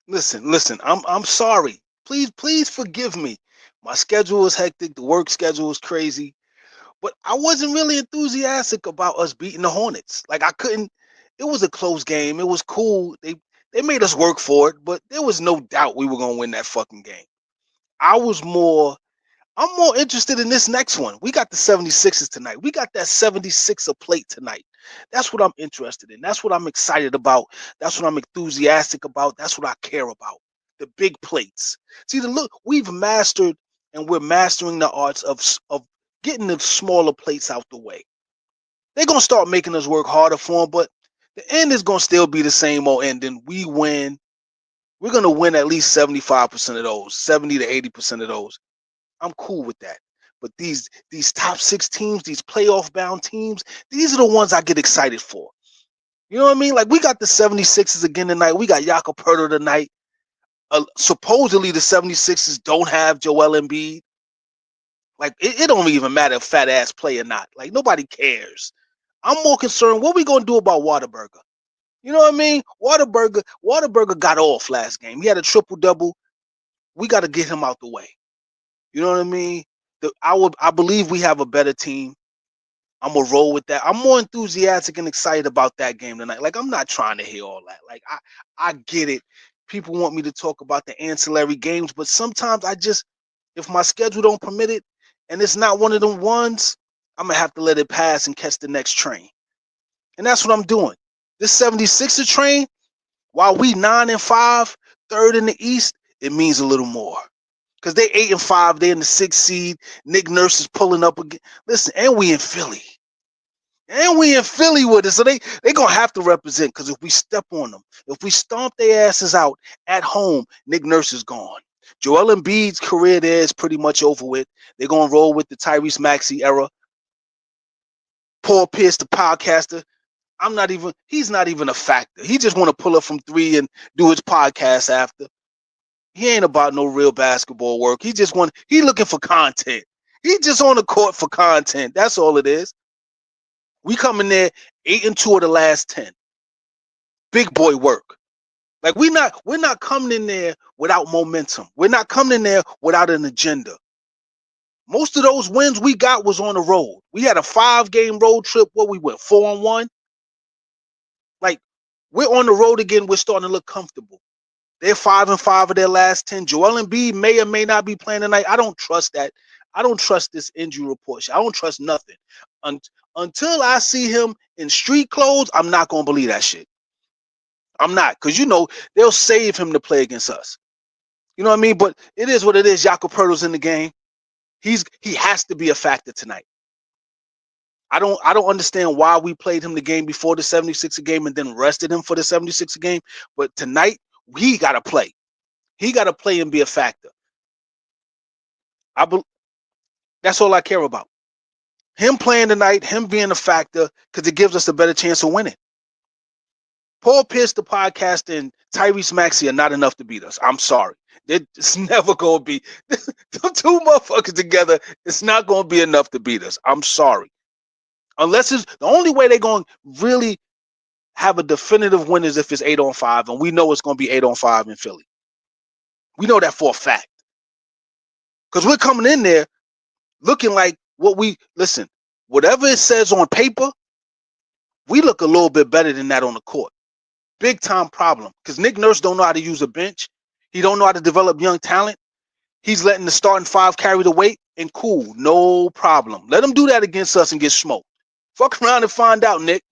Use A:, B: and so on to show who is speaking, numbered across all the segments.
A: Listen. I'm sorry. Please forgive me. My schedule is hectic. The work schedule is crazy. But I wasn't really enthusiastic about us beating the Hornets. Like I couldn't. It was a close game. It was cool. They made us work for it, but there was no doubt we were gonna win that fucking game. I was more I'm more interested in this next one. We got the 76ers tonight. We got that 76er plate tonight. That's what I'm interested in. That's what I'm excited about. That's what I'm enthusiastic about. That's what I care about. The big plates. See, the look we've mastered and we're mastering the arts of getting the smaller plates out the way. They're gonna start making us work harder for them, but the end is gonna still be the same old ending. We win. We're gonna win at least 75% of those, 70 to 80% of those. I'm cool with that. But these top six teams, these playoff bound teams, these are the ones I get excited for. You know what I mean? Like we got the 76ers again tonight. We got Jakob Poeltl tonight. Supposedly the 76ers don't have Joel Embiid. Like it don't even matter if fat ass play or not. Like nobody cares. I'm more concerned what we gonna do about Whataburger. You know what I mean? Whataburger got off last game. He had a triple double. We got to get him out the way. You know what I mean? I believe we have a better team. I'm gonna roll with that. I'm more enthusiastic and excited about that game tonight. Like I'm not trying to hear all that. Like I get it. People want me to talk about the ancillary games, but sometimes if my schedule don't permit it, and it's not one of them ones, I'm gonna have to let it pass and catch the next train. And that's what I'm doing. This 76er train, while we 9-5, third in the East, it means a little more. Because they 8-5, they in the 6th seed. Nick Nurse is pulling up again. Listen, and we in Philly. And we in Philly with it. So they gonna have to represent because if we step on them, if we stomp their asses out at home, Nick Nurse is gone. Joel Embiid's career there is pretty much over with. They're gonna roll with the Tyrese Maxey era. Paul Pierce, the podcaster, he's not even a factor. He just want to pull up from three and do his podcast after. He ain't about no real basketball work. He looking for content. He just on the court for content. That's all it is. We come in there 8-2 of the last 10. Big boy work. Like we're not coming in there without momentum. We're not coming in there without an agenda. Most of those wins we got was on the road. We had a 5-game road trip where we went 4-1. Like we're on the road again. We're starting to look comfortable. They're 5-5 of their last 10. Joel Embiid may or may not be playing tonight. I don't trust that. I don't trust this injury report. I don't trust nothing. Until I see him in street clothes, I'm not going to believe that shit. I'm not. Because, they'll save him to play against us. You know what I mean? But it is what it is. Jakob Poeltl's in the game. He has to be a factor tonight. I don't understand why we played him the game before the 76er game and then rested him for the 76er game. But tonight, he got to play. He got to play and be a factor. That's all I care about. Him playing tonight, him being a factor, because it gives us a better chance of winning. Paul Pierce, the podcast, and Tyrese Maxey are not enough to beat us. I'm sorry. It's never going to be. The two motherfuckers together, it's not going to be enough to beat us. I'm sorry. Unless it's the only way they're going to really have a definitive win is if it's 8-5, and we know it's going to be 8-5 in Philly. We know that for a fact. Because we're coming in there looking like whatever it says on paper, we look a little bit better than that on the court. Big time problem. Because Nick Nurse don't know how to use a bench. He don't know how to develop young talent. He's letting the starting 5 carry the weight, and cool, no problem. Let him do that against us and get smoked. Fuck around and find out, Nick.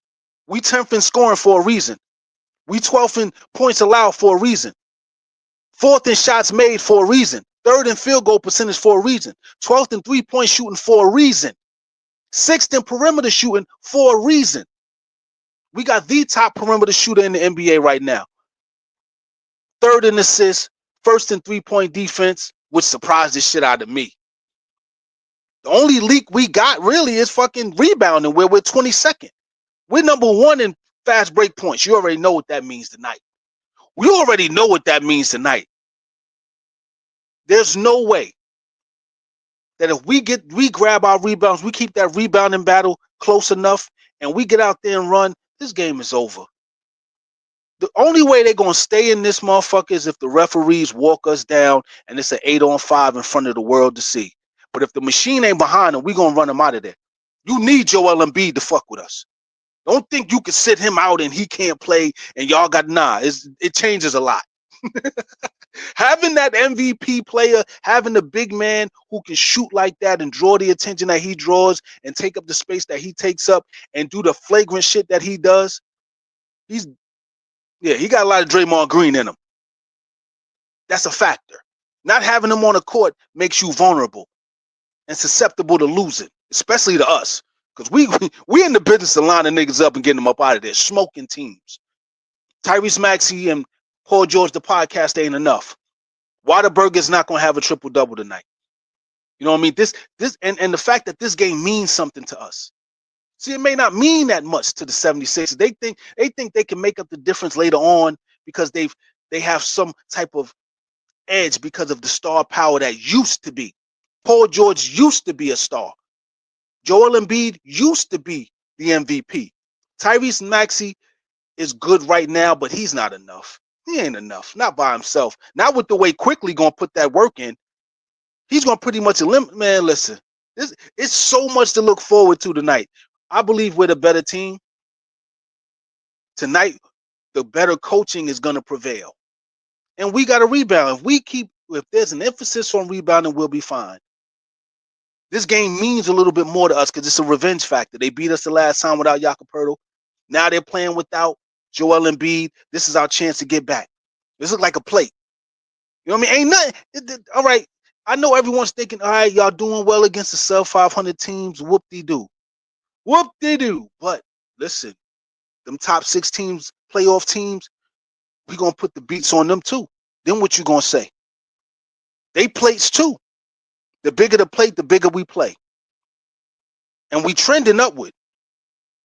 A: We 10th in scoring for a reason. We 12th in points allowed for a reason. 4th in shots made for a reason. 3rd in field goal percentage for a reason. 12th in 3-point shooting for a reason. 6th in perimeter shooting for a reason. We got the top perimeter shooter in the NBA right now. 3rd in assists, 1st in 3-point defense, which surprised the shit out of me. The only leak we got really is fucking rebounding, where we're 22nd. We're number 1 in fast break points. You already know what that means tonight. We already know what that means tonight. There's no way that if we grab our rebounds, we keep that rebounding battle close enough, and we get out there and run, this game is over. The only way they're gonna stay in this motherfucker is if the referees walk us down and it's an 8-on-5 in front of the world to see. But if the machine ain't behind them, we gonna run them out of there. You need Joel Embiid to fuck with us. Don't think you can sit him out and he can't play and y'all got it changes a lot. Having that MVP player, having the big man who can shoot like that and draw the attention that he draws and take up the space that he takes up and do the flagrant shit that he does, he got a lot of Draymond Green in him. That's a factor. Not having him on the court makes you vulnerable and susceptible to losing, especially to us. Because we in the business of lining niggas up and getting them up out of there, smoking teams. Tyrese Maxey and Paul George, the podcast, ain't enough. Whataburger's not going to have a triple-double tonight. You know what I mean? This and the fact that this game means something to us. See, it may not mean that much to the 76ers. They think they can make up the difference later on because they have some type of edge because of the star power that used to be. Paul George used to be a star. Joel Embiid used to be the MVP. Tyrese Maxey is good right now, but he's not enough. He ain't enough. Not by himself. Not with the way Quickly gonna put that work in. He's gonna pretty much eliminate. Man, listen, it's so much to look forward to tonight. I believe we're the better team. Tonight, the better coaching is gonna prevail. And we got to rebound. If there's an emphasis on rebounding, we'll be fine. This game means a little bit more to us because it's a revenge factor. They beat us the last time without Jakob Poeltl. Now they're playing without Joel Embiid. This is our chance to get back. This is like a plate. You know what I mean? Ain't nothing. All right. I know everyone's thinking, all right, y'all doing well against the sub 500 teams. Whoop-de-doo. Whoop-de-doo. But listen, them top 6 teams, playoff teams, we're going to put the beats on them too. Then what you going to say? They plates too. The bigger the plate, the bigger we play. And we trending upward.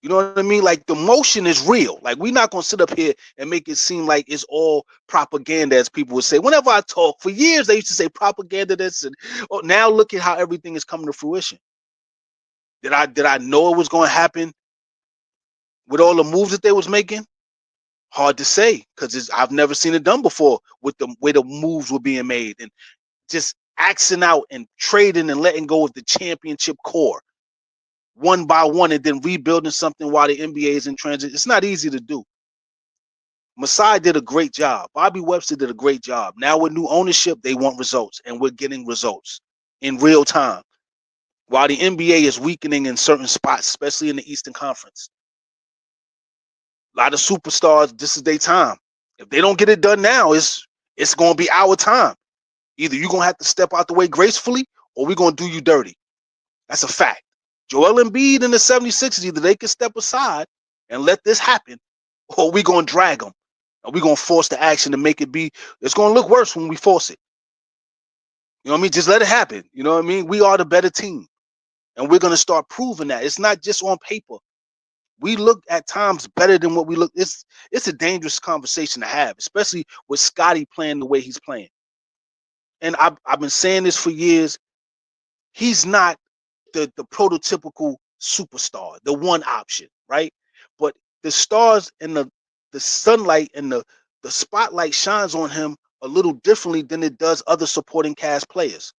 A: You know what I mean? Like the motion is real. Like we're not going to sit up here and make it seem like it's all propaganda, as people would say. Whenever I talk, for years they used to say propaganda this, and now look at how everything is coming to fruition. Did I know it was going to happen with all the moves that they was making? Hard to say, because I've never seen it done before with the way the moves were being made and just axing out and trading and letting go of the championship core one by one and then rebuilding something while the NBA is in transit. It's not easy to do. Masai did a great job. Bobby Webster did a great job. Now with new ownership, they want results, and we're getting results in real time. While the NBA is weakening in certain spots, especially in the Eastern Conference. A lot of superstars, this is their time. If they don't get it done now, it's going to be our time. Either you're going to have to step out the way gracefully or we're going to do you dirty. That's a fact. Joel Embiid and the 76ers, either they can step aside and let this happen or we're going to drag them. And we're going to force the action to make it be. It's going to look worse when we force it. You know what I mean? Just let it happen. You know what I mean? We are the better team. And we're going to start proving that. It's not just on paper. We look at times better than what we look. It's a dangerous conversation to have, especially with Scottie playing the way he's playing. And I've been saying this for years. He's not the prototypical superstar, the one option, right? But the stars and the sunlight and the spotlight shines on him a little differently than it does other supporting cast players.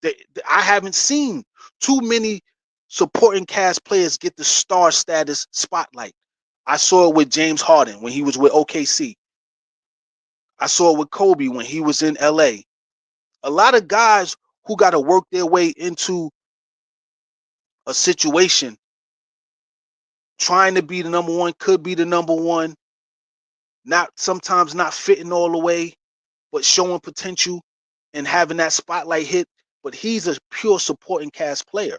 A: I haven't seen too many supporting cast players get the star status spotlight. I saw it with James Harden when he was with OKC. I saw it with Kobe when he was in LA. A lot of guys who got to work their way into a situation trying to be the number one, could be the number one, sometimes not fitting all the way, but showing potential and having that spotlight hit. But he's a pure supporting cast player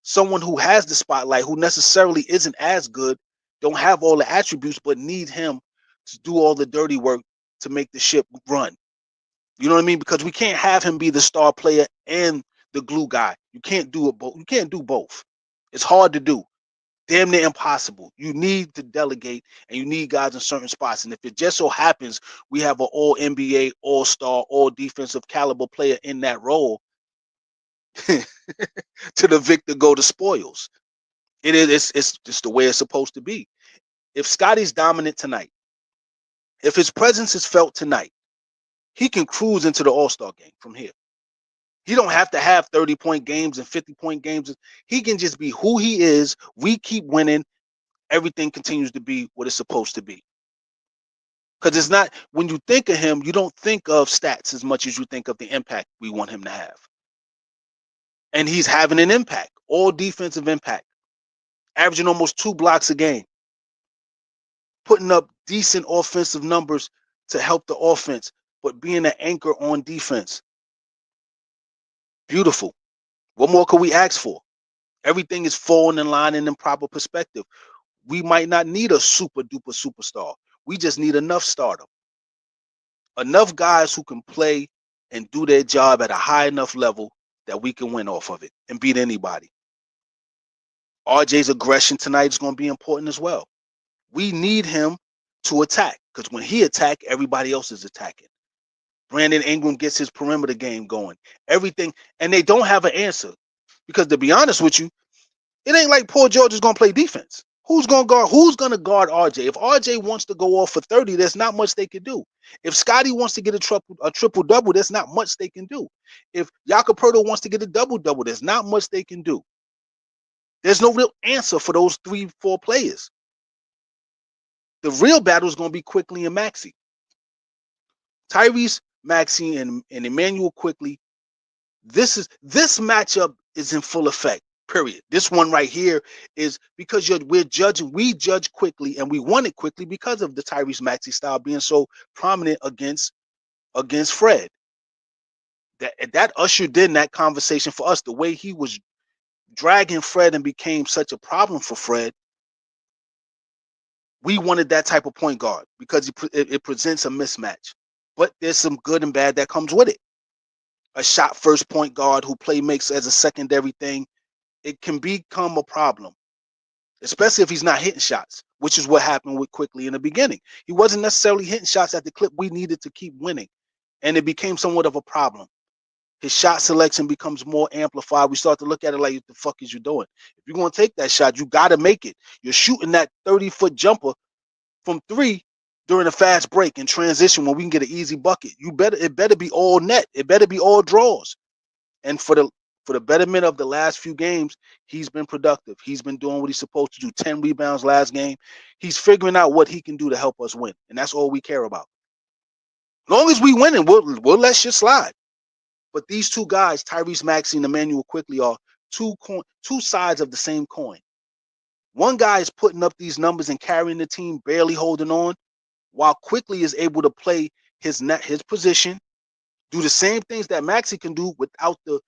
A: someone who has the spotlight, who necessarily isn't as good, don't have all the attributes, but need him to do all the dirty work to make the ship run. You know what I mean? Because we can't have him be the star player and the glue guy. You can't do it both. You can't do both. It's hard to do. Damn near impossible. You need to delegate and you need guys in certain spots. And if it just so happens we have an all NBA, all-star, all defensive caliber player in that role, to the victor go the spoils. It's just the way it's supposed to be. If Scotty's dominant tonight, If his presence is felt tonight, he can cruise into the All-Star game from here. He don't have to have 30-point games and 50-point games. He can just be who he is. We keep winning. Everything continues to be what it's supposed to be. Because it's not, when you think of him, you don't think of stats as much as you think of the impact we want him to have. And he's having an impact, all defensive impact, averaging almost 2 blocks a game, putting up decent offensive numbers to help the offense, but being an anchor on defense. Beautiful. What more could we ask for? Everything is falling in line and in proper perspective. We might not need a super duper superstar. We just need enough stardom. Enough guys who can play and do their job at a high enough level that we can win off of it and beat anybody. RJ's aggression tonight is going to be important as well. We need him to attack, because when he attacks, everybody else is attacking. Brandon Ingram gets his perimeter game going. Everything, and they don't have an answer. Because to be honest with you, it ain't like Paul George is going to play defense. Who's going to guard RJ? If RJ wants to go off for 30, there's not much they can do. If Scotty wants to get a triple-double, there's not much they can do. If Jakob Poeltl wants to get a double-double, there's not much they can do. There's no real answer for those 3-4 players. The real battle is going to be Quickley and Maxey. Tyrese Maxey and Emmanuel Quickley. This matchup is in full effect. Period. This one right here is because we judge quickly, and we won it quickly because of the Tyrese Maxey style being so prominent against Fred. That ushered in that conversation for us. The way he was dragging Fred and became such a problem for Fred. We wanted that type of point guard because it presents a mismatch. But there's some good and bad that comes with it. A shot first point guard who makes as a secondary thing, it can become a problem, especially if he's not hitting shots, which is what happened with Quickley in the beginning. He wasn't necessarily hitting shots at the clip we needed to keep winning, and it became somewhat of a problem. His shot selection becomes more amplified. We start to look at it like, what the fuck is you doing? If you're going to take that shot, you got to make it. You're shooting that 30-foot jumper from 3 during a fast break in transition when we can get an easy bucket. It better be all net. It better be all draws. And for the betterment of the last few games, he's been productive. He's been doing what he's supposed to do. 10 rebounds last game. He's figuring out what he can do to help us win, and that's all we care about. As long as we win, we'll let shit slide. But these two guys, Tyrese Maxey and Emmanuel Quickley, are two sides of the same coin. One guy is putting up these numbers and carrying the team, barely holding on, while Quickley is able to play his position, do the same things that Maxey can do without the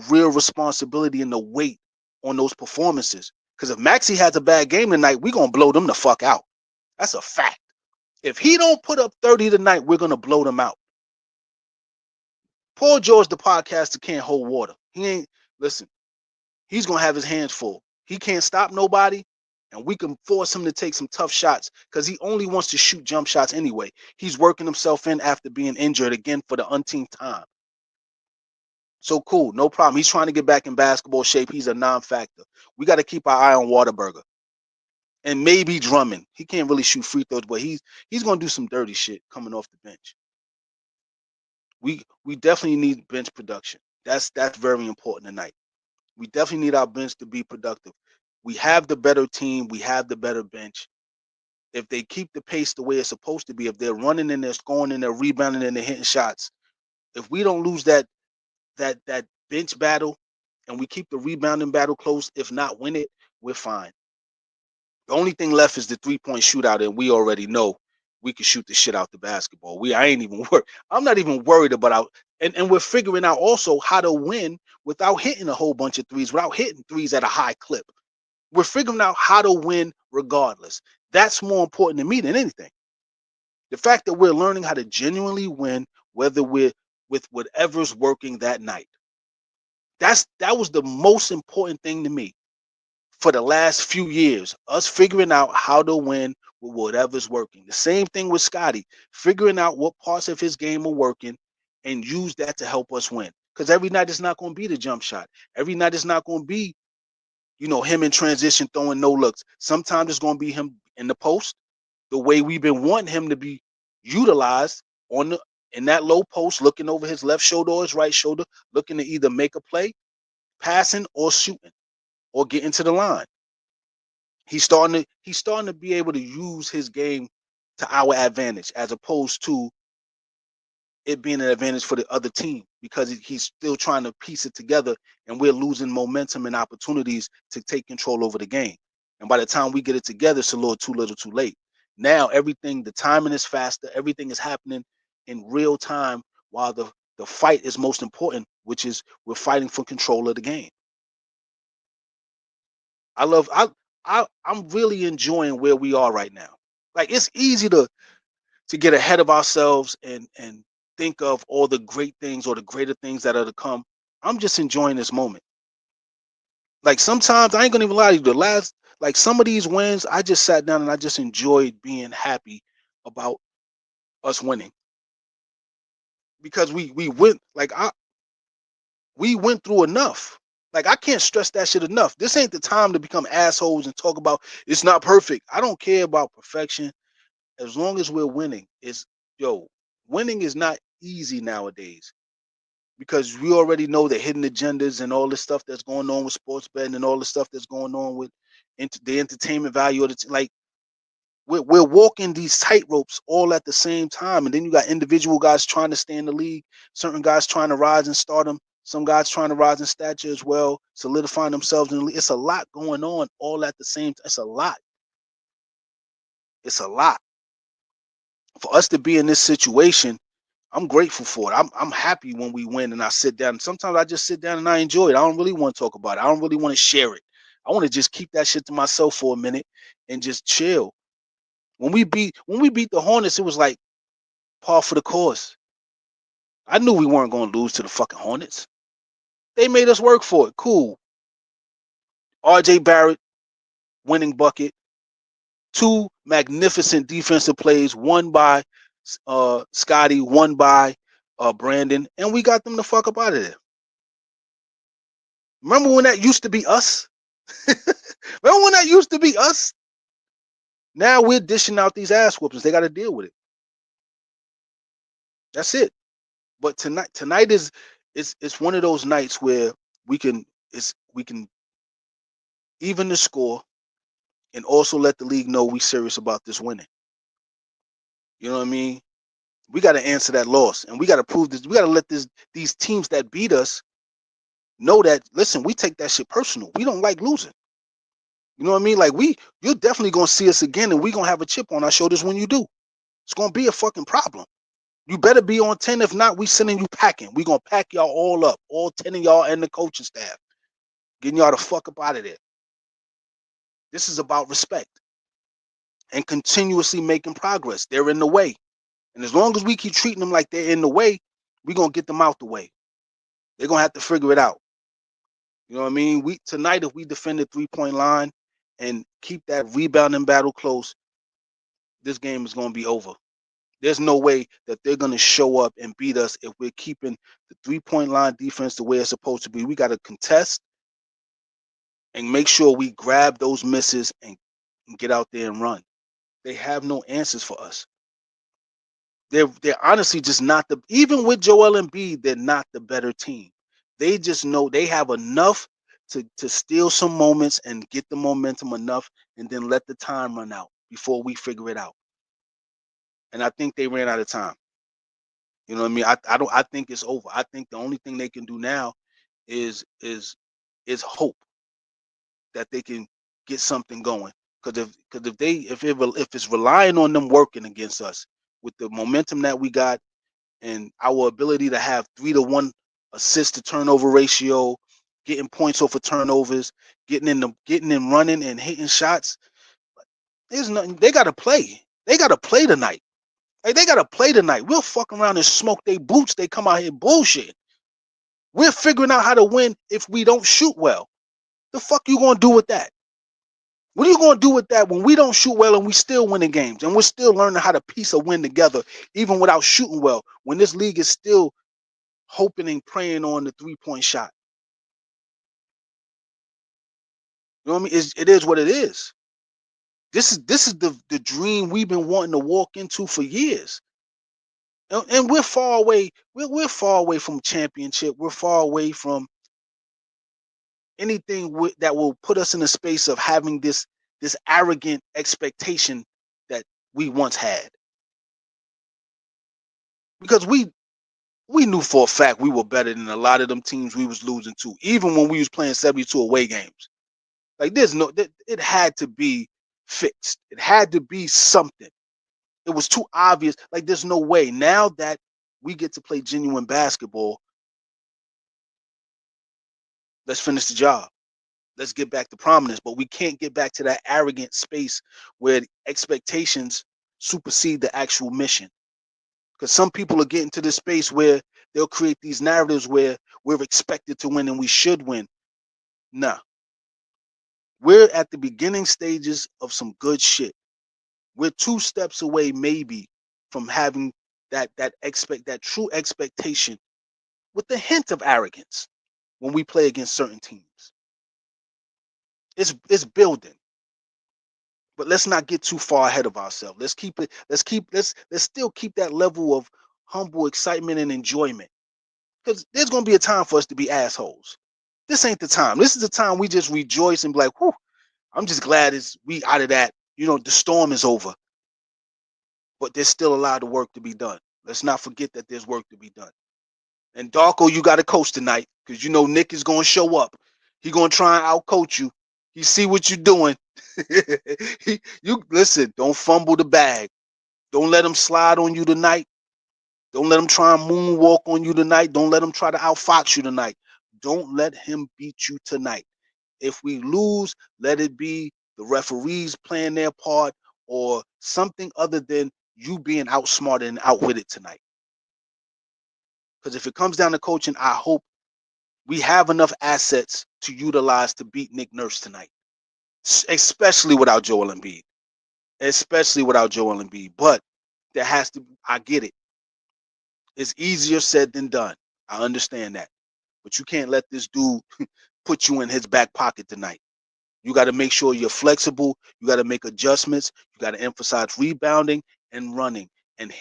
A: real responsibility and the weight on those performances. Because if Maxey has a bad game tonight, we're going to blow them the fuck out. That's a fact. If he don't put up 30 tonight, we're going to blow them out. Paul George, the podcaster, can't hold water. Listen, he's going to have his hands full. He can't stop nobody, and we can force him to take some tough shots because he only wants to shoot jump shots anyway. He's working himself in after being injured again for the umpteenth time. So cool, no problem. He's trying to get back in basketball shape. He's a non-factor. We got to keep our eye on Whataburger and maybe Drummond. He can't really shoot free throws, but he's going to do some dirty shit coming off the bench. We definitely need bench production. That's very important tonight. We definitely need our bench to be productive. We have the better team. We have the better bench. If they keep the pace the way it's supposed to be, if they're running and they're scoring and they're rebounding and they're hitting shots, if we don't lose that bench battle and we keep the rebounding battle close, if not win it, we're fine. The only thing left is the 3-point shootout, and we already know we can shoot the shit out the basketball. I ain't even worried. I'm not even worried about and we're figuring out also how to win without hitting a whole bunch of threes, without hitting threes at a high clip. We're figuring out how to win regardless. That's more important to me than anything. The fact that we're learning how to genuinely win, whether we're with whatever's working that night. That was the most important thing to me for the last few years, us figuring out how to win with whatever's working. The same thing with Scotty, figuring out what parts of his game are working and use that to help us win. Because every night it's not going to be the jump shot. Every night it's not going to be, him in transition throwing no looks. Sometimes it's going to be him in the post, the way we've been wanting him to be, utilized in that low post, looking over his left shoulder or his right shoulder, looking to either make a play, passing or shooting, or getting to the line. He's starting to be able to use his game to our advantage, as opposed to it being an advantage for the other team, because he's still trying to piece it together, and we're losing momentum and opportunities to take control over the game. And by the time we get it together, it's a little too late. Now the timing is faster, everything is happening in real time, while the fight is most important, which is we're fighting for control of the game. I love I'm really enjoying where we are right now. Like, it's easy to get ahead of ourselves and think of all the great things or the greater things that are to come. I'm just enjoying this moment. Like, sometimes I ain't gonna even lie to you. Like, some of these wins, I just sat down and I just enjoyed being happy about us winning, because we went like we went through enough. Like, I can't stress that shit enough. This ain't the time to become assholes and talk about it's not perfect. I don't care about perfection. As long as we're winning, winning is not easy nowadays, because we already know the hidden agendas and all the stuff that's going on with sports betting and all the stuff that's going on with the entertainment value of like, we're walking these tightropes all at the same time, and then you got individual guys trying to stay in the league, certain guys trying to rise in stardom, some guys trying to rise in stature as well, solidifying themselves in the league. It's a lot going on all at the same time. It's a lot. It's a lot. For us to be in this situation, I'm grateful for it. I'm happy when we win and I sit down. Sometimes I just sit down and I enjoy it. I don't really want to talk about it. I don't really want to share it. I want to just keep that shit to myself for a minute and just chill. When we beat the Hornets, it was like par for the course. I knew we weren't going to lose to the fucking Hornets. They made us work for it. Cool. RJ Barrett, winning bucket. Two magnificent defensive plays, one by Scotty, one by Brandon, and we got them the fuck up out of there. Remember when that used to be us? Remember when that used to be us? Now we're dishing out these ass whoopings. They got to deal with it. That's it. But tonight is it's one of those nights where we can we can even the score and also let the league know we serious about this winning. You know what I mean? We got to answer that loss, and we got to prove this. We got to let these teams that beat us know that, listen, we take that shit personal. We don't like losing. You know what I mean? Like, you're definitely gonna see us again, and we gonna have a chip on our shoulders when you do. It's gonna be a fucking problem. You better be on 10. If not, we sending you packing. We gonna pack y'all all up, all 10 of y'all and the coaching staff, getting y'all the fuck up out of there. This is about respect and continuously making progress. They're in the way, and as long as we keep treating them like they're in the way, we gonna get them out the way. They're gonna have to figure it out. You know what I mean? Tonight, if we defend the 3-point line and keep that rebounding battle close, this game is gonna be over. There's no way that they're going to show up and beat us if we're keeping the 3-point line defense the way it's supposed to be. We got to contest and make sure we grab those misses and get out there and run. They have no answers for us. They're honestly just not even with Joel Embiid, they're not the better team. They just know they have enough to steal some moments and get the momentum enough, and then let the time run out before we figure it out. And I think they ran out of time. You know what I mean? I think it's over. I think the only thing they can do now is hope that they can get something going. Because if it's relying on them working against us with the momentum that we got and our ability to have 3-to-1 assist to turnover ratio, getting points off of turnovers, getting in running and hitting shots, there's nothing. They gotta play. They gotta play tonight. Like, they gotta play tonight. We'll fuck around and smoke their boots. They come out here bullshit. We're figuring out how to win if we don't shoot well. The fuck you gonna do with that? What are you gonna do with that when we don't shoot well and we still winning games and we're still learning how to piece a win together even without shooting well? When this league is still hoping and praying on the 3-point shot. You know what I mean? It is what it is. This is the dream we've been wanting to walk into for years. And we're far away. We're far away from championship. We're far away from anything that will put us in a space of having this arrogant expectation that we once had. Because we knew for a fact we were better than a lot of them teams we was losing to, even when we was playing 72 away games. Like it had to be fixed. It had to be something. It was too obvious. Like there's no way. Now that we get to play genuine basketball, let's finish the job. Let's get back to prominence. But we can't get back to that arrogant space where expectations supersede the actual mission. Because some people are getting to this space where they'll create these narratives where we're expected to win and we should win. Nah, we're at the beginning stages of some good shit. We're 2 steps away, maybe, from having that true expectation with a hint of arrogance when we play against certain teams. It's building, but let's not get too far ahead of ourselves. Let's still keep that level of humble excitement and enjoyment. Because there's gonna be a time for us to be assholes. This ain't the time. This is the time we just rejoice and be like, whew, I'm just glad we out of that. The storm is over. But there's still a lot of work to be done. Let's not forget that there's work to be done. And Darko, you got to coach tonight because Nick is going to show up. He going to try and outcoach you. He see what you're doing. You listen. Don't fumble the bag. Don't let him slide on you tonight. Don't let him try and moonwalk on you tonight. Don't let him try to outfox you tonight. Don't let him beat you tonight. If we lose, let it be the referees playing their part or something other than you being outsmarted and outwitted tonight. Because if it comes down to coaching, I hope we have enough assets to utilize to beat Nick Nurse tonight, especially without Joel Embiid. Especially without Joel Embiid. But there has to, I get it. It's easier said than done. I understand that. But you can't let this dude put you in his back pocket tonight. You got to make sure you're flexible. You got to make adjustments. You got to emphasize rebounding and running. And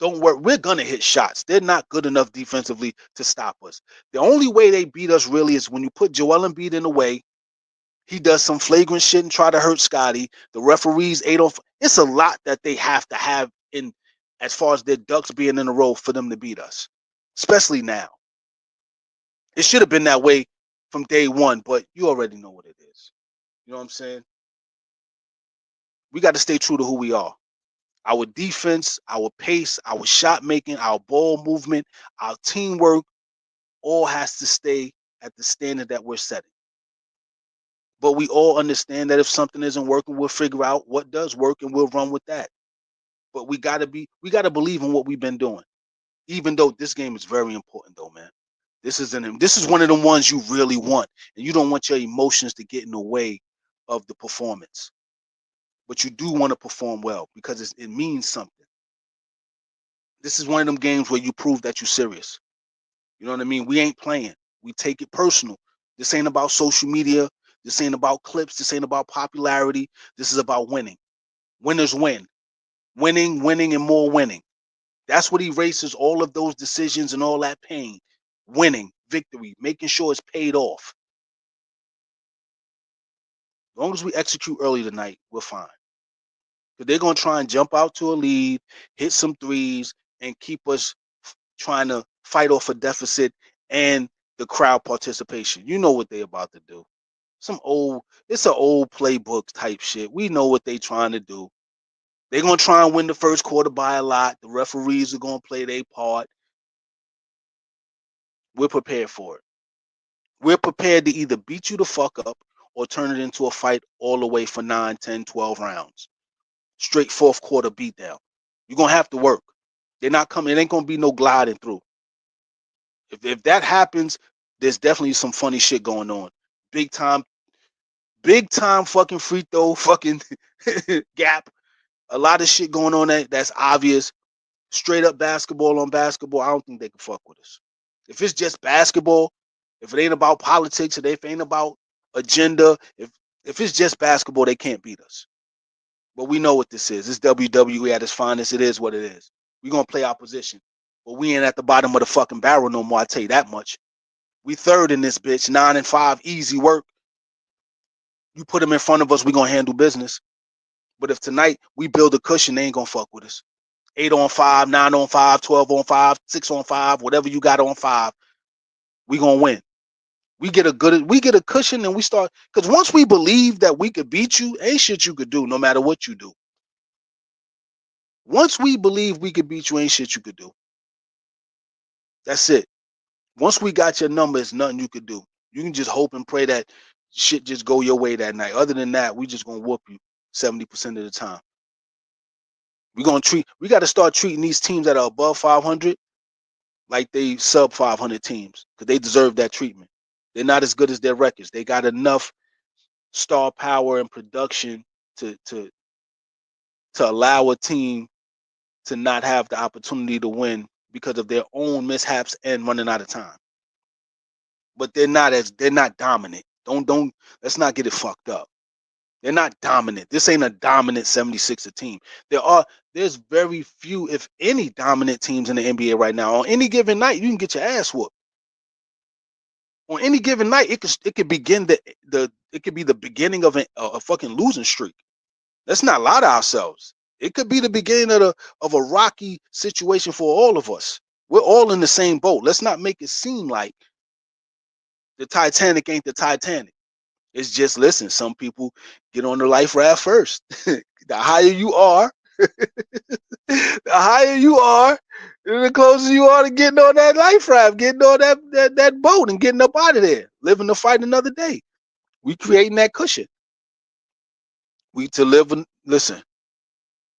A: don't worry, we're going to hit shots. They're not good enough defensively to stop us. The only way they beat us really is when you put Joel Embiid in the way. He does some flagrant shit and try to hurt Scotty. The referees ate off. It's a lot that they have to have in as far as their ducks being in a row for them to beat us, especially now. It should have been that way from day one, but you already know what it is. You know what I'm saying? We got to stay true to who we are. Our defense, our pace, our shot making, our ball movement, our teamwork all has to stay at the standard that we're setting. But we all understand that if something isn't working, we'll figure out what does work and we'll run with that. But we gotta believe in what we've been doing. Even though this game is very important though, man. This is one of the ones you really want. And you don't want your emotions to get in the way of the performance. But you do want to perform well because it means something. This is one of them games where you prove that you're serious. You know what I mean? We ain't playing. We take it personal. This ain't about social media. This ain't about clips. This ain't about popularity. This is about winning. Winners win. Winning, winning, and more winning. That's what erases all of those decisions and all that pain. Winning, victory, making sure it's paid off. As long as we execute early tonight, we're fine. But they're going to try and jump out to a lead, hit some threes, and keep us trying to fight off a deficit and the crowd participation. You know what they're about to do. It's an old playbook type shit. We know what they're trying to do. They're going to try and win the first quarter by a lot. The referees are going to play their part. We're prepared for it. We're prepared to either beat you the fuck up or turn it into a fight all the way for 9, 10, 12 rounds. Straight fourth quarter beatdown. You're going to have to work. They're not coming. It ain't going to be no gliding through. If that happens, there's definitely some funny shit going on. Big time fucking free throw fucking gap. A lot of shit going on that's obvious. Straight up basketball on basketball, I don't think they can fuck with us. If it's just basketball, if it ain't about politics, if it ain't about agenda, if it's just basketball, they can't beat us. But we know what this is. It's WWE at its finest. It is what it is. We're gonna play our position. But we ain't at the bottom of the fucking barrel no more, I tell you that much. We third in this bitch, 9-5, easy work. You put them in front of us, we gonna handle business. But if tonight we build a cushion, they ain't gonna fuck with us. 8-on-5, 9-on-5, 12-on-5, 6-on-5, whatever you got on 5, we gonna win. We get a cushion and we start, because once we believe that we could beat you, ain't shit you could do no matter what you do. Once we believe we could beat you, ain't shit you could do. That's it. Once we got your number, it's nothing you could do. You can just hope and pray that shit just go your way that night. Other than that, we just gonna whoop you 70% of the time. We got to start treating these teams that are above 500 like they sub 500 teams, because they deserve that treatment. They're not as good as their records. They got enough star power and production to allow a team to not have the opportunity to win because of their own mishaps and running out of time. But they're not dominant. Don't let's not get it fucked up. They're not dominant. This ain't a dominant 76er team. There's very few, if any, dominant teams in the NBA right now. On any given night, you can get your ass whooped. On any given night, it could begin it could be the beginning of a fucking losing streak. Let's not lie to ourselves. It could be the beginning of a rocky situation for all of us. We're all in the same boat. Let's not make it seem like the Titanic ain't the Titanic. It's just, listen, some people get on the life raft first. The higher you are, the higher you are, the closer you are to getting on that life raft, getting on that boat and getting up out of there, living to fight another day. We creating that cushion. Listen,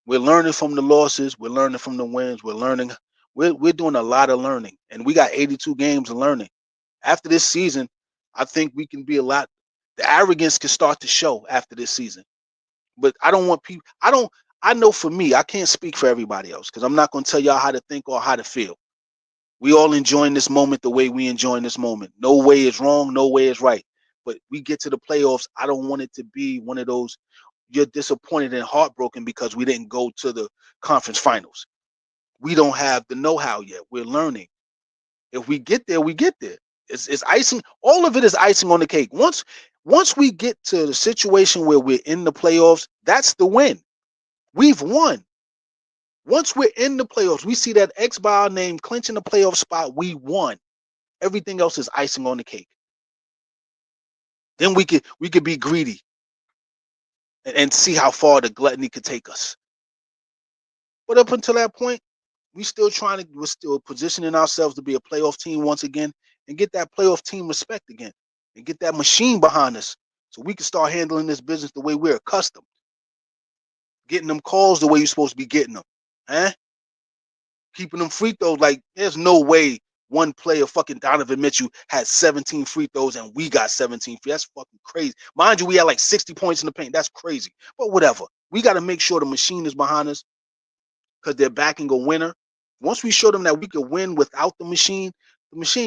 A: we're learning from the losses. We're learning from the wins. We're doing a lot of learning. And we got 82 games of learning. After this season, I think we can be the arrogance can start to show after this season. But I don't want people, I know for me, I can't speak for everybody else, because I'm not going to tell y'all how to think or how to feel. We all enjoying this moment the way we enjoying this moment. No way is wrong, no way is right. But we get to the playoffs, I don't want it to be one of those, you're disappointed and heartbroken because we didn't go to the conference finals. We don't have the know-how yet. We're learning. If we get there, we get there. It's icing. All of it is icing on the cake. Once we get to the situation where we're in the playoffs, that's the win. We've won. Once we're in the playoffs, we see that X by our name clinching the playoff spot, we won. Everything else is icing on the cake. Then we could be greedy and see how far the gluttony could take us. But up until that point, we're still positioning ourselves to be a playoff team once again, and get that playoff team respect again, and get that machine behind us so we can start handling this business the way we're accustomed. Getting them calls the way you're supposed to be getting them. Huh? Keeping them free throws. Like, there's no way one player, fucking Donovan Mitchell, had 17 free throws and we got 17 free. That's fucking crazy. Mind you, we had like 60 points in the paint. That's crazy. But whatever. We got to make sure the machine is behind us, because they're backing a winner. Once we show them that we could win without the machine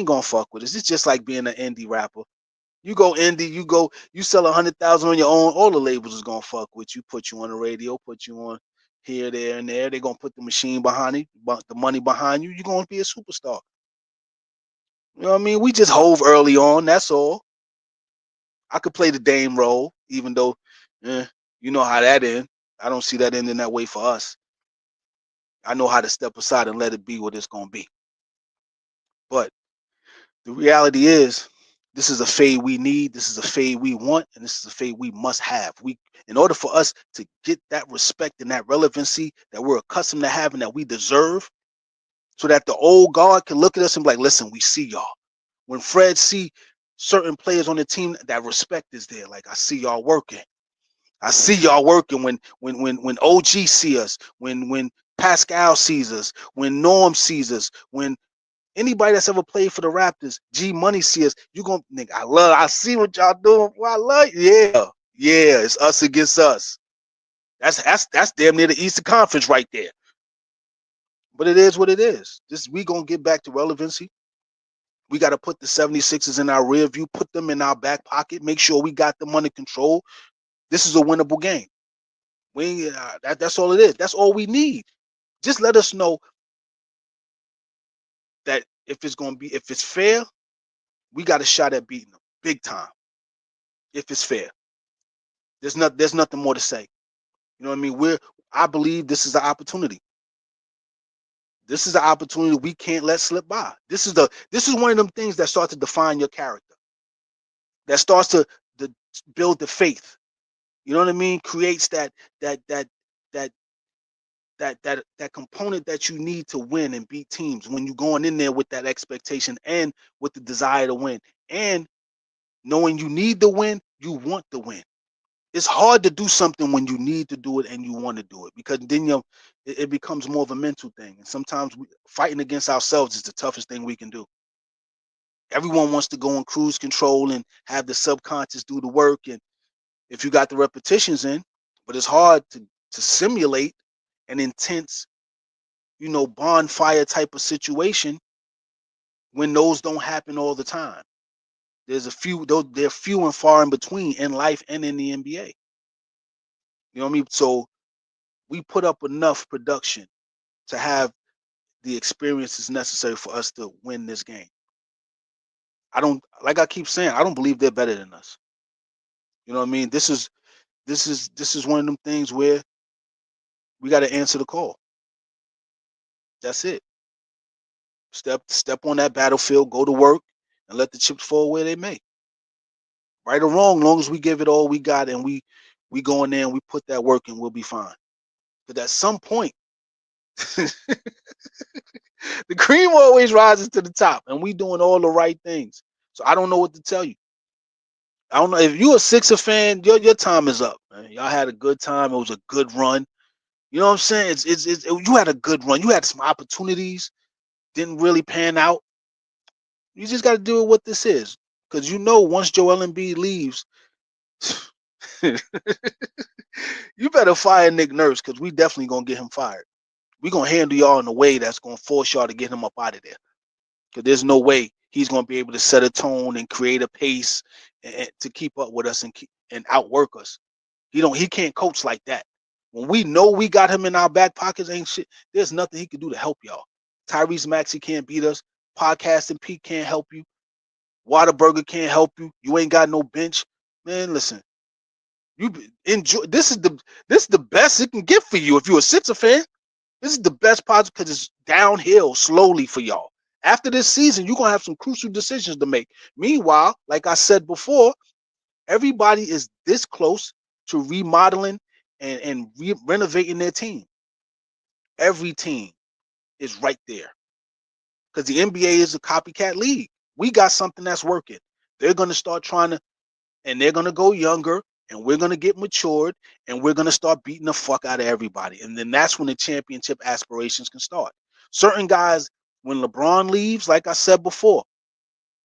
A: gonna fuck with us. It's just like being an indie rapper. You go indie, you sell 100,000 on your own, all the labels is gonna fuck with you, put you on the radio, put you on here, there, and there. They're gonna put the machine behind you, the money behind you. You're gonna be a superstar. You know what I mean? We just hove early on, that's all. I could play the Dame role, even though, you know how that ends. I don't see that ending that way for us. I know how to step aside and let it be what it's gonna be. But the reality is, this is a fade we need, this is a fade we want, and this is a fade we must have. In order for us to get that respect and that relevancy that we're accustomed to having, that we deserve, so that the old guard can look at us and be like, listen, we see y'all. When Fred see certain players on the team, that respect is there. Like, I see y'all working. I see y'all working. When OG see us, when Pascal sees us, when Norm sees us, when anybody that's ever played for the Raptors, G Money see us, you gonna, nigga, I see what y'all doing. Well, I love you. Yeah, it's us against us. That's damn near the Eastern Conference right there. But it is what it is. We gonna get back to relevancy. We got to put the 76ers in our rear view, put them in our back pocket, make sure we got them under control. This is a winnable game. That's all it is. That's all we need. Just let us know that if it's fair, we got a shot at beating them big time. If it's fair, there's nothing more to say. You know what I mean? I believe this is an opportunity. This is an opportunity we can't let slip by. This is one of them things that starts to define your character. That starts to build the faith. You know what I mean? Creates that that that that component that you need to win and beat teams when you're going in there with that expectation and with the desire to win. And knowing you need to win, you want to win. It's hard to do something when you need to do it and you want to do it, because then it becomes more of a mental thing. And sometimes fighting against ourselves is the toughest thing we can do. Everyone wants to go on cruise control and have the subconscious do the work, and if you got the repetitions in, but it's hard to simulate an intense, bonfire type of situation when those don't happen all the time. They're few and far in between in life and in the NBA. You know what I mean? So we put up enough production to have the experiences necessary for us to win this game. Like I keep saying, I don't believe they're better than us. You know what I mean? This is one of them things where we got to answer the call. That's it. Step on that battlefield, go to work, and let the chips fall where they may. Right or wrong, long as we give it all we got and we go in there and we put that work in, we'll be fine. But at some point, the cream always rises to the top, and we doing all the right things. So I don't know what to tell you. I don't know if you're a Sixer fan. Your time is up, man. Y'all had a good time. It was a good run. You know what I'm saying? You had a good run. You had some opportunities, didn't really pan out. You just got to deal with what this is, because once Joel Embiid leaves, you better fire Nick Nurse, because we definitely gonna get him fired. We gonna handle y'all in a way that's gonna force y'all to get him up out of there, because there's no way he's gonna be able to set a tone and create a pace and to keep up with us and outwork us. He can't coach like that. When we know we got him in our back pockets, ain't shit. There's nothing he can do to help y'all. Tyrese Maxey can't beat us. Podcasting Pete can't help you. Whataburger can't help you. You ain't got no bench. Man, listen. You enjoy. This is the best it can get for you if you're a Sixer fan. This is the best part, because it's downhill slowly for y'all. After this season, you're gonna have some crucial decisions to make. Meanwhile, like I said before, everybody is this close to remodeling and renovating their team. Every team is right there, because the NBA is a copycat league. We got something that's working. They're gonna start trying to, and they're gonna go younger, and we're gonna get matured, and we're gonna start beating the fuck out of everybody. And then that's when the championship aspirations can start. Certain guys, when LeBron leaves, like I said before,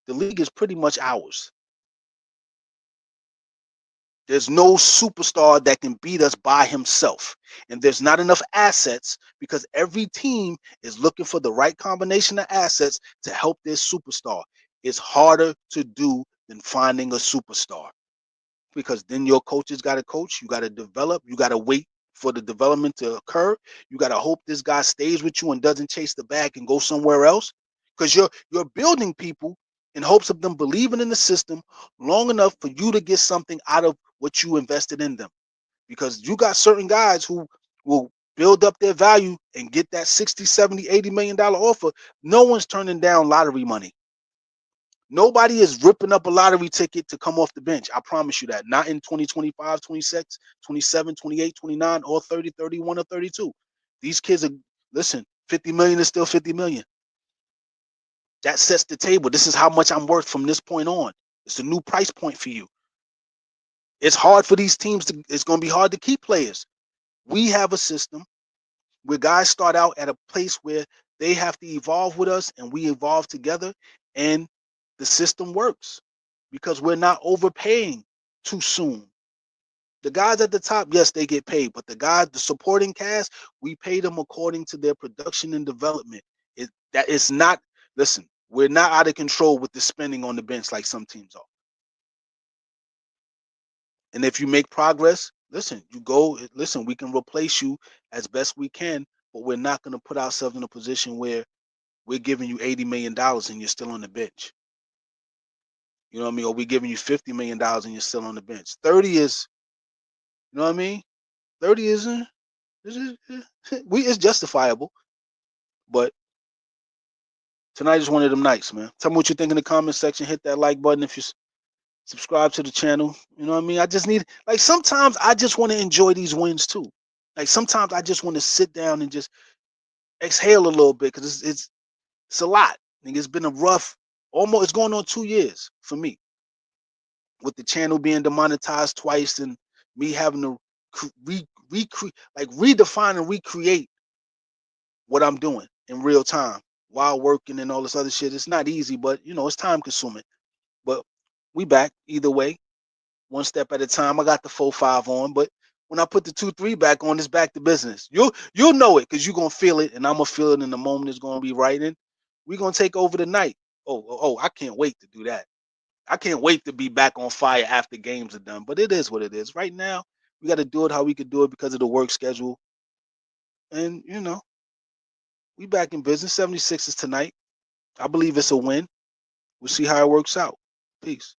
A: the league is pretty much ours. There's no superstar that can beat us by himself. And there's not enough assets, because every team is looking for the right combination of assets to help their superstar. It's harder to do than finding a superstar, because then your coaches got to coach, you got to develop, you got to wait for the development to occur. You got to hope this guy stays with you and doesn't chase the bag and go somewhere else, because you're building people in hopes of them believing in the system long enough for you to get something out of what you invested in them, because you got certain guys who will build up their value and get that 60, 70, $80 million offer. No one's turning down lottery money. Nobody is ripping up a lottery ticket to come off the bench. I promise you that. Not in 2025, 26, 27, 28, 29, or 30, 31, or 32. These kids are, listen, 50 million is still 50 million. That sets the table. This is how much I'm worth from this point on. It's a new price point for you. It's hard for these teams it's going to be hard to keep players. We have a system where guys start out at a place where they have to evolve with us, and we evolve together, and the system works because we're not overpaying too soon. The guys at the top, yes, they get paid, but the supporting cast, we pay them according to their production and development. It's not. Listen, we're not out of control with the spending on the bench like some teams are. And if you make progress, listen, we can replace you as best we can, but we're not going to put ourselves in a position where we're giving you $80 million and you're still on the bench. You know what I mean? Or we're giving you $50 million and you're still on the bench. 30 is, you know what I mean? 30 isn't, it's justifiable. But tonight is one of them nights, man. Tell me what you think in the comment section. Hit that like button if you subscribe to the channel. You know what I mean? I just need, like, sometimes I just want to enjoy these wins too. Like, sometimes I just want to sit down and just exhale a little bit because it's a lot. I think it's been a rough, almost, it's going on 2 years for me, with the channel being demonetized twice and me having to redefine and recreate what I'm doing in real time while working and all this other shit. It's not easy, but you know, it's time consuming. But we back either way, one step at a time. I got the 4-5 on, but when I put the 2-3 back on, it's back to business. You'll know it because you're gonna feel it, and I'm gonna feel it in the moment. It's gonna be right in. We're gonna take over the night. Oh, I can't wait to do that. I can't wait to be back on fire after games are done. But it is what it is. Right now, we got to do it how we could do it because of the work schedule. And you know, we back in business. 76 is tonight. I believe it's a win. We'll see how it works out. Peace.